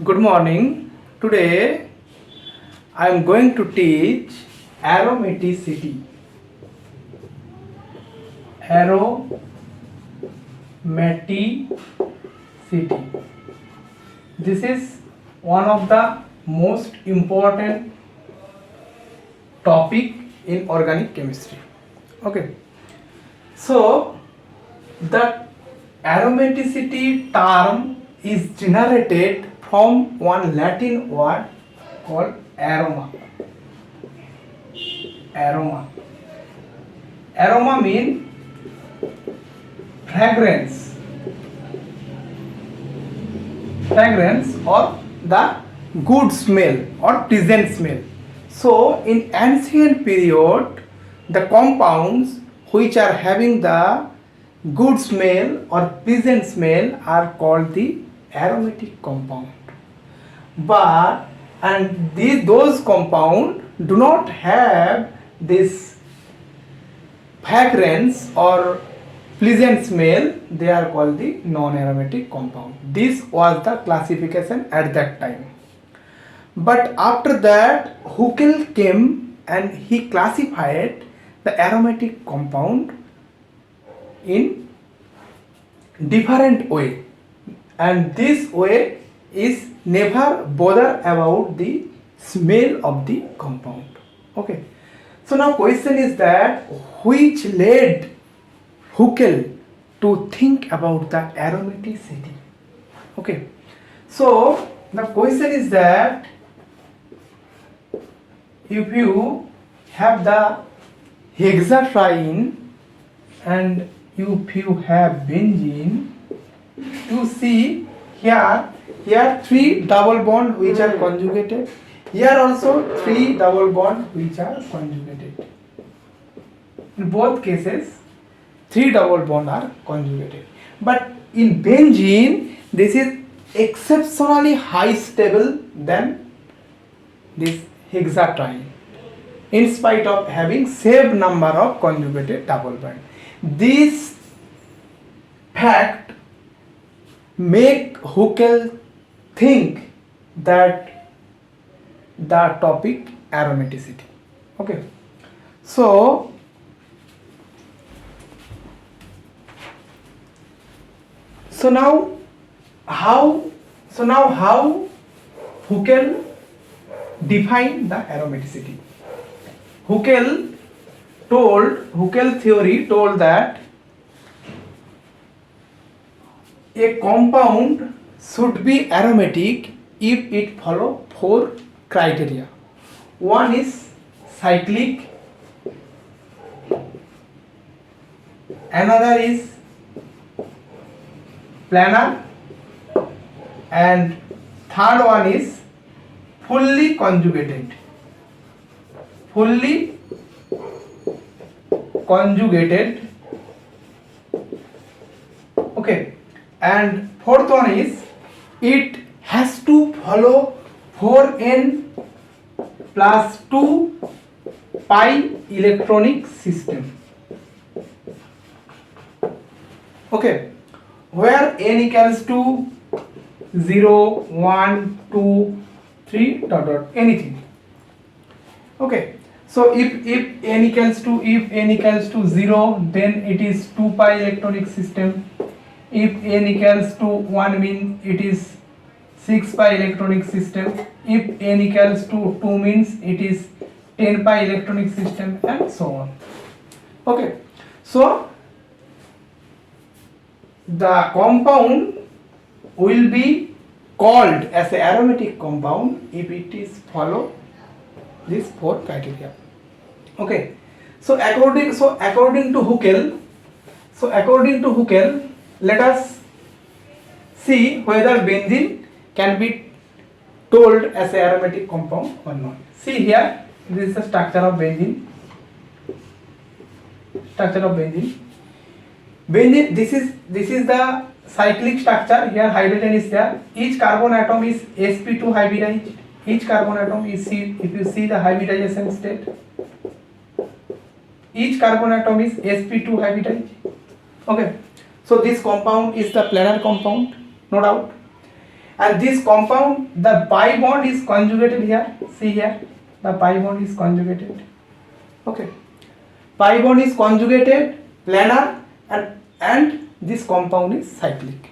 Good morning. Today I am going to teach aromaticity. Aromaticity. This is one of the most important topic in organic chemistry. Okay. So the aromaticity term is generated from one Latin word called aroma. Aroma. Aroma means fragrance. Fragrance or the good smell or pleasant smell. So in ancient period, the compounds which are having the good smell or pleasant smell are called the aromatic compound. But and those compounds do not have this fragrance or pleasant smell, they are called the non-aromatic compound. This was the classification at that time. But after that, Huckel came and he classified the aromatic compound in different way, and this way is never bother about the smell of the compound. Okay, so now question is that which led Huckel to think about the aromaticity. Okay, so the question is that if you have the hexatriene and if you have benzene, you see here three double bond which are conjugated, here also three double bond which are conjugated. In both cases three double bond are conjugated, but in benzene this is exceptionally high stable than this hexatriene in spite of having same number of conjugated double bond. This fact make Huckel think that the topic aromaticity. Okay, so now how Huckel define the aromaticity. Huckel theory told that a compound should be aromatic if it follow four criteria. One is cyclic, another is planar, and third one is fully conjugated. Okay, and fourth one is it has to follow 4n plus 2 pi electronic system. Okay, where n equals to 0, 1, 2, 3 dot anything. Okay, so if n equals to 0, then it is 2 pi electronic system. If n equals to 1 means it is 6 pi electronic system. If n equals to 2 means it is 10 pi electronic system, and so on. Okay, so the compound will be called as a aromatic compound if it is follow these four criteria. Okay, so according to Huckel, let us see whether benzene can be told as a aromatic compound or not. See here, this is the structure of benzene. Benzene, this is the cyclic structure. Here hydrogen is there. Each carbon atom is sp2 hybridized. Each carbon atom is if you see the hybridization state, each carbon atom is sp2 hybridized. Okay, so this compound is the planar compound, no doubt. and this compound, the pi bond is conjugated here. See here, the pi bond is conjugated. Okay, pi bond is conjugated, planar, and this compound is cyclic.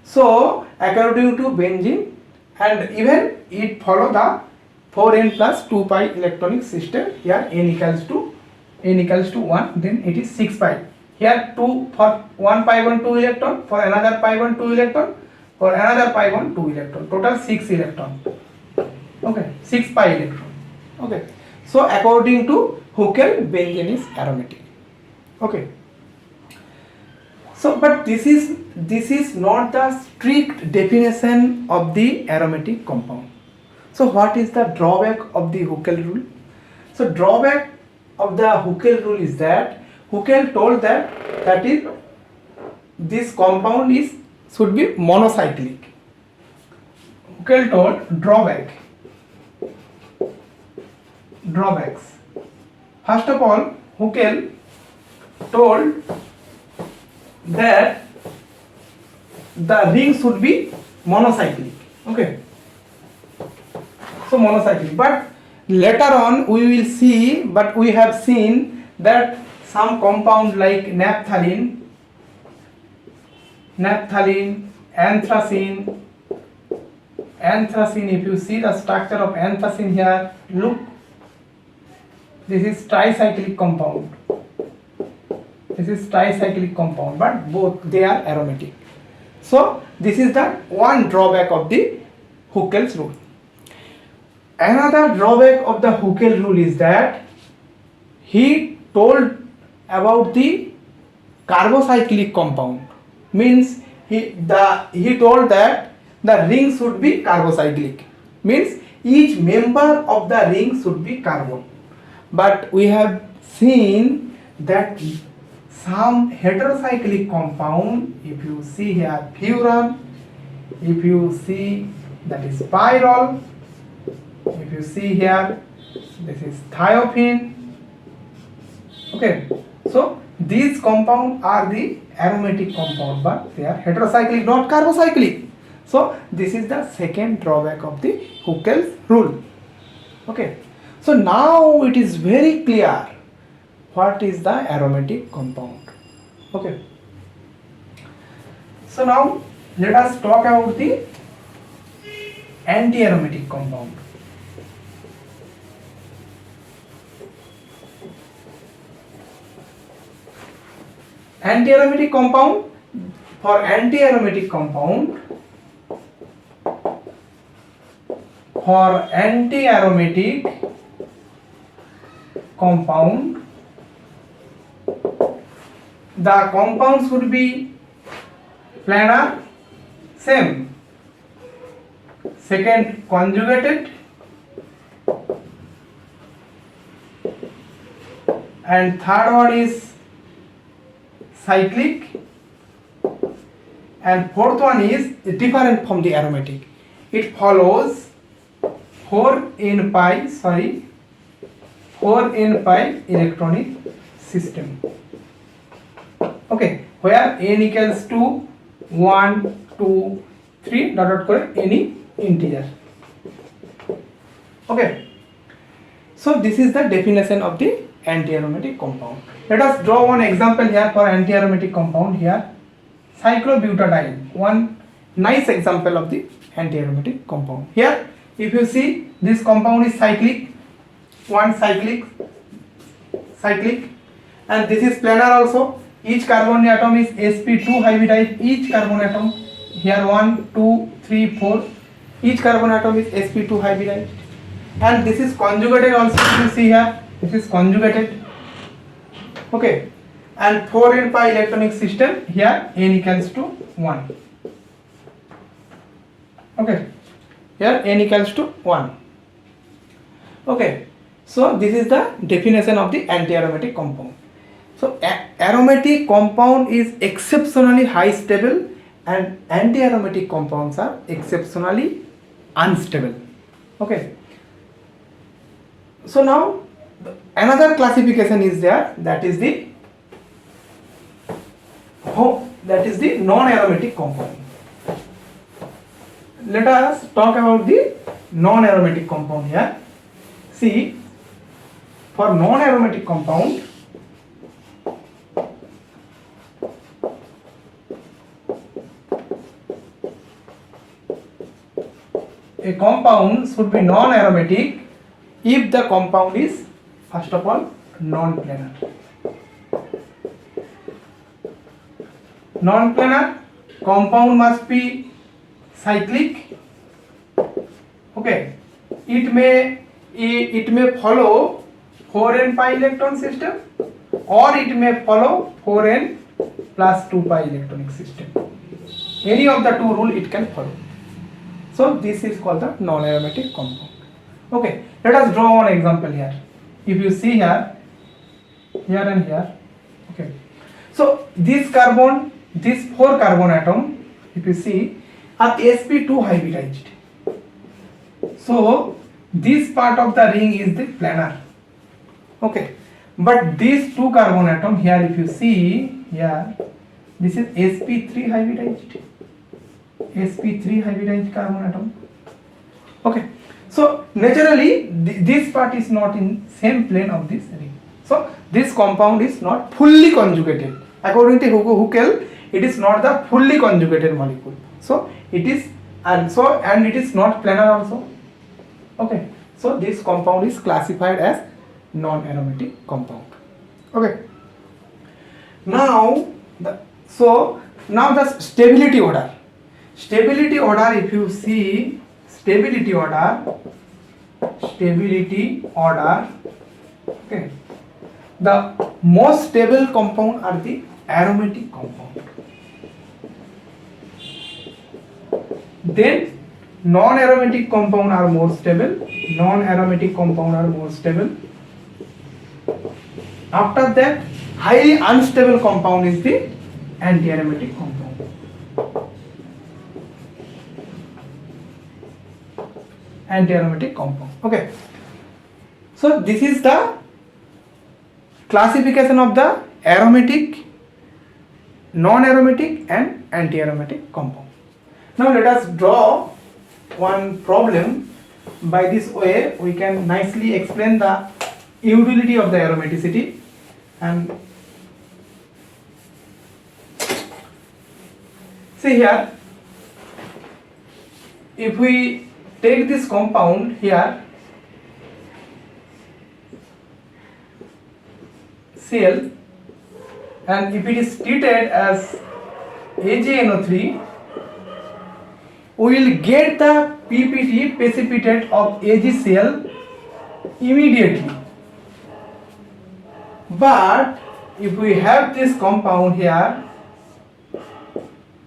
So according to benzene, and even it follow the 4n plus 2 pi electronic system. Here n equals to 1, then it is 6 pi. Here 2 for one pi bond 2 electron, for another pi bond 2 electron, for another pi bond 2 electron, total 6 electron. Okay, 6 pi electron. Okay, so according to Huckel, benzene is aromatic. Okay, so but this is not the strict definition of the aromatic compound. So what is the drawback of the Huckel rule? So drawback of the Huckel rule is that Huckel told that is this compound should be monocyclic. Huckel told drawbacks. First of all, Huckel told that the ring should be monocyclic. Okay, so monocyclic, but later on we will see, but we have seen that some compound like naphthalene, anthracene, if you see the structure of anthracene here, look, this is tricyclic compound. But both they are aromatic. So this is the one drawback of the Huckel's rule. Another drawback of the Huckel rule is that he told about the carbocyclic compound. Means he told that the ring should be carbocyclic. Means each member of the ring should be carbon. But we have seen that some heterocyclic compound, if you see here furan, if you see that is pyrrole, if you see here this is thiophene. Okay, so these compounds are the aromatic compound, but they are heterocyclic, not carbocyclic. So this is the second drawback of the Huckel's rule. Okay, so now it is very clear what is the aromatic compound. Okay, so now let us talk about the anti-aromatic compound. Anti-aromatic compound, for anti-aromatic compound, the compound should be planar, same. Second, conjugated, and third one is cyclic, and fourth one is different from the aromatic. It follows 4n pi electronic system. Okay, where n equals to 1, 2, 3 dot any integer. Okay, so this is the definition of the anti-aromatic compound. Let us draw one example here for anti-aromatic compound. Here cyclobutadiene, one nice example of the anti-aromatic compound. Here if you see, this compound is cyclic, one cyclic, and this is planar also. Each carbon atom is sp2 hybridized. Each carbon atom here 1, 2, 3, 4. Each carbon atom is sp2 hybridized, and this is conjugated also. You see here, this is conjugated. Okay, and 4n pi electronic system. Here n equals to 1. Okay, here n equals to 1. Okay, so this is the definition of the anti-aromatic compound. So aromatic compound is exceptionally high stable, and anti-aromatic compounds are exceptionally unstable. Okay, so now another classification is there, that is the non-aromatic compound. let us talk about the non-aromatic compound here. See, for non-aromatic compound, a compound should be non-aromatic if the compound is, first of all, non-planar. Non-planar compound must be cyclic. Okay, it may follow 4n pi electron system, or it may follow 4n plus 2 pi electronic system. Any of the two rule it can follow. So this is called the non-aromatic compound. Okay, let us draw one example here. If you see here and here, okay. So this carbon, this 4 carbon atom, if you see, are sp2 hybridized. So this part of the ring is the planar. Okay, but these 2 carbon atom here, if you see here, this is sp3 hybridized. sp3 hybridized carbon atom. Okay, so naturally this part is not in same plane of this ring. So this compound is not fully conjugated. According to Huckel, it is not the fully conjugated molecule. So it is, and it is not planar also. Okay, so this compound is classified as non-aromatic compound. Okay, now the stability order. Stability order, if you see, stability order, okay, the most stable compound are the aromatic compound. Then non-aromatic compound are more stable. After that, highly unstable compound is the anti-aromatic compound. Anti-aromatic compound. Okay, so this is the classification of the aromatic, non-aromatic and anti-aromatic compound. Now let us draw one problem. By this way we can nicely explain the utility of the aromaticity. And see here, if we take this compound here, Cl, and if it is treated as AgNO3, we will get the PPT, precipitate of AgCl, immediately. But if we have this compound here,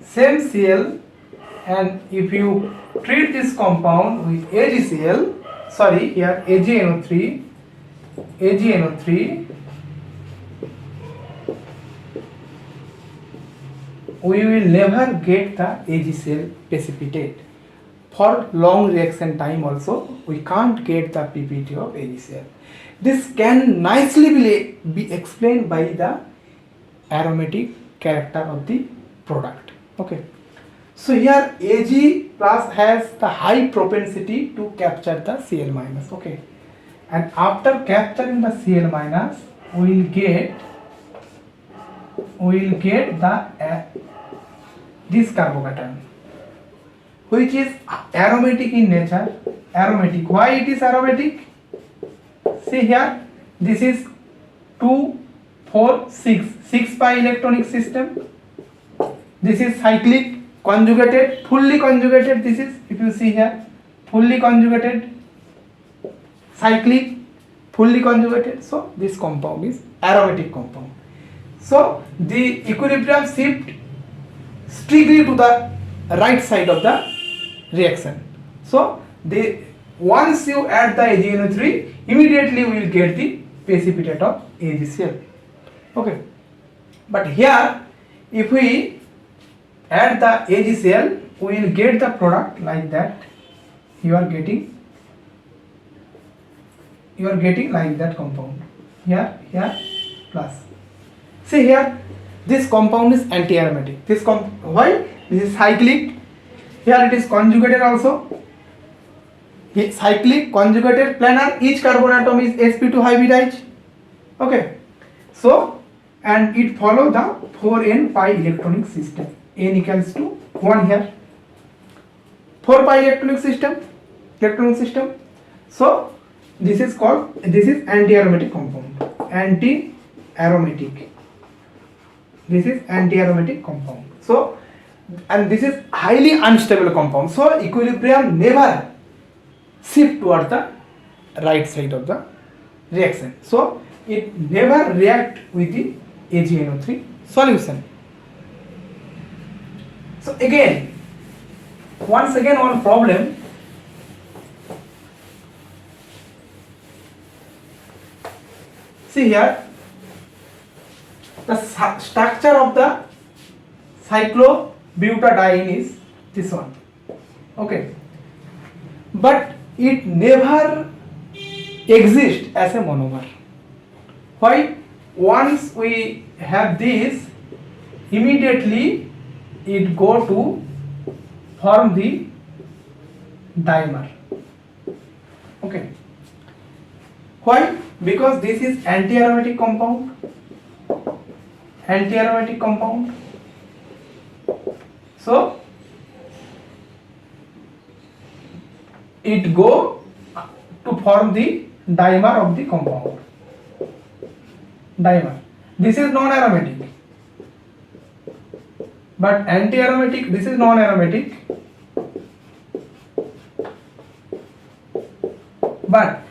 same Cl, and if you treat this compound with AgCl, sorry, here AgNO3, we will never get the AgCl precipitate. For long reaction time also, we can't get the PPT of AgCl. This can nicely be explained by the aromatic character of the product. Okay. So here Ag plus has the high propensity to capture the Cl minus. Okay. And after capturing the Cl minus, we will get the this carbocation, which is aromatic in nature. Aromatic. Why it is aromatic? See here, this is 2, 4, 6 pi electronic system. This is cyclic, conjugated, fully conjugated. This is, if you see here, fully conjugated, cyclic, fully conjugated. So this compound is aromatic compound. So the equilibrium shift strictly to the right side of the reaction. So once you add the AgNO3, immediately we will get the precipitate of AgCl. Okay. But here, if we add the AgCl, we will get the product like that. You are getting like that compound. Here plus. See here, this compound is anti-aromatic. Why? This is cyclic. Here it is conjugated also. Cyclic, conjugated, planar. Each carbon atom is sp2 hybridized. Okay. So, and it follow the 4n pi electronic system. N equals to 1 here. 4 pi electronic system. So, this is anti-aromatic compound. Anti-aromatic. This is anti-aromatic compound. So, and this is highly unstable compound. So, equilibrium never shift toward the right side of the reaction. So, it never react with the AgNO3 solution. So, once again one problem. See here, the structure of the cyclobutadiene is this one. Okay, but it never exists as a monomer. Why? Once we have this, immediately it go to form the dimer. Okay. Why? Because this is anti-aromatic compound. So it go to form the dimer of the compound. Dimer. This is non-aromatic. But anti-aromatic, this is non-aromatic. But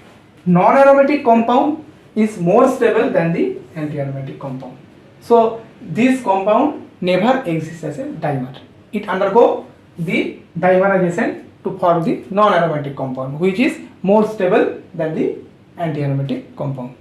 non-aromatic compound is more stable than the anti-aromatic compound. So this compound never exists as a dimer. It undergo the dimerization to form the non-aromatic compound, which is more stable than the anti-aromatic compound.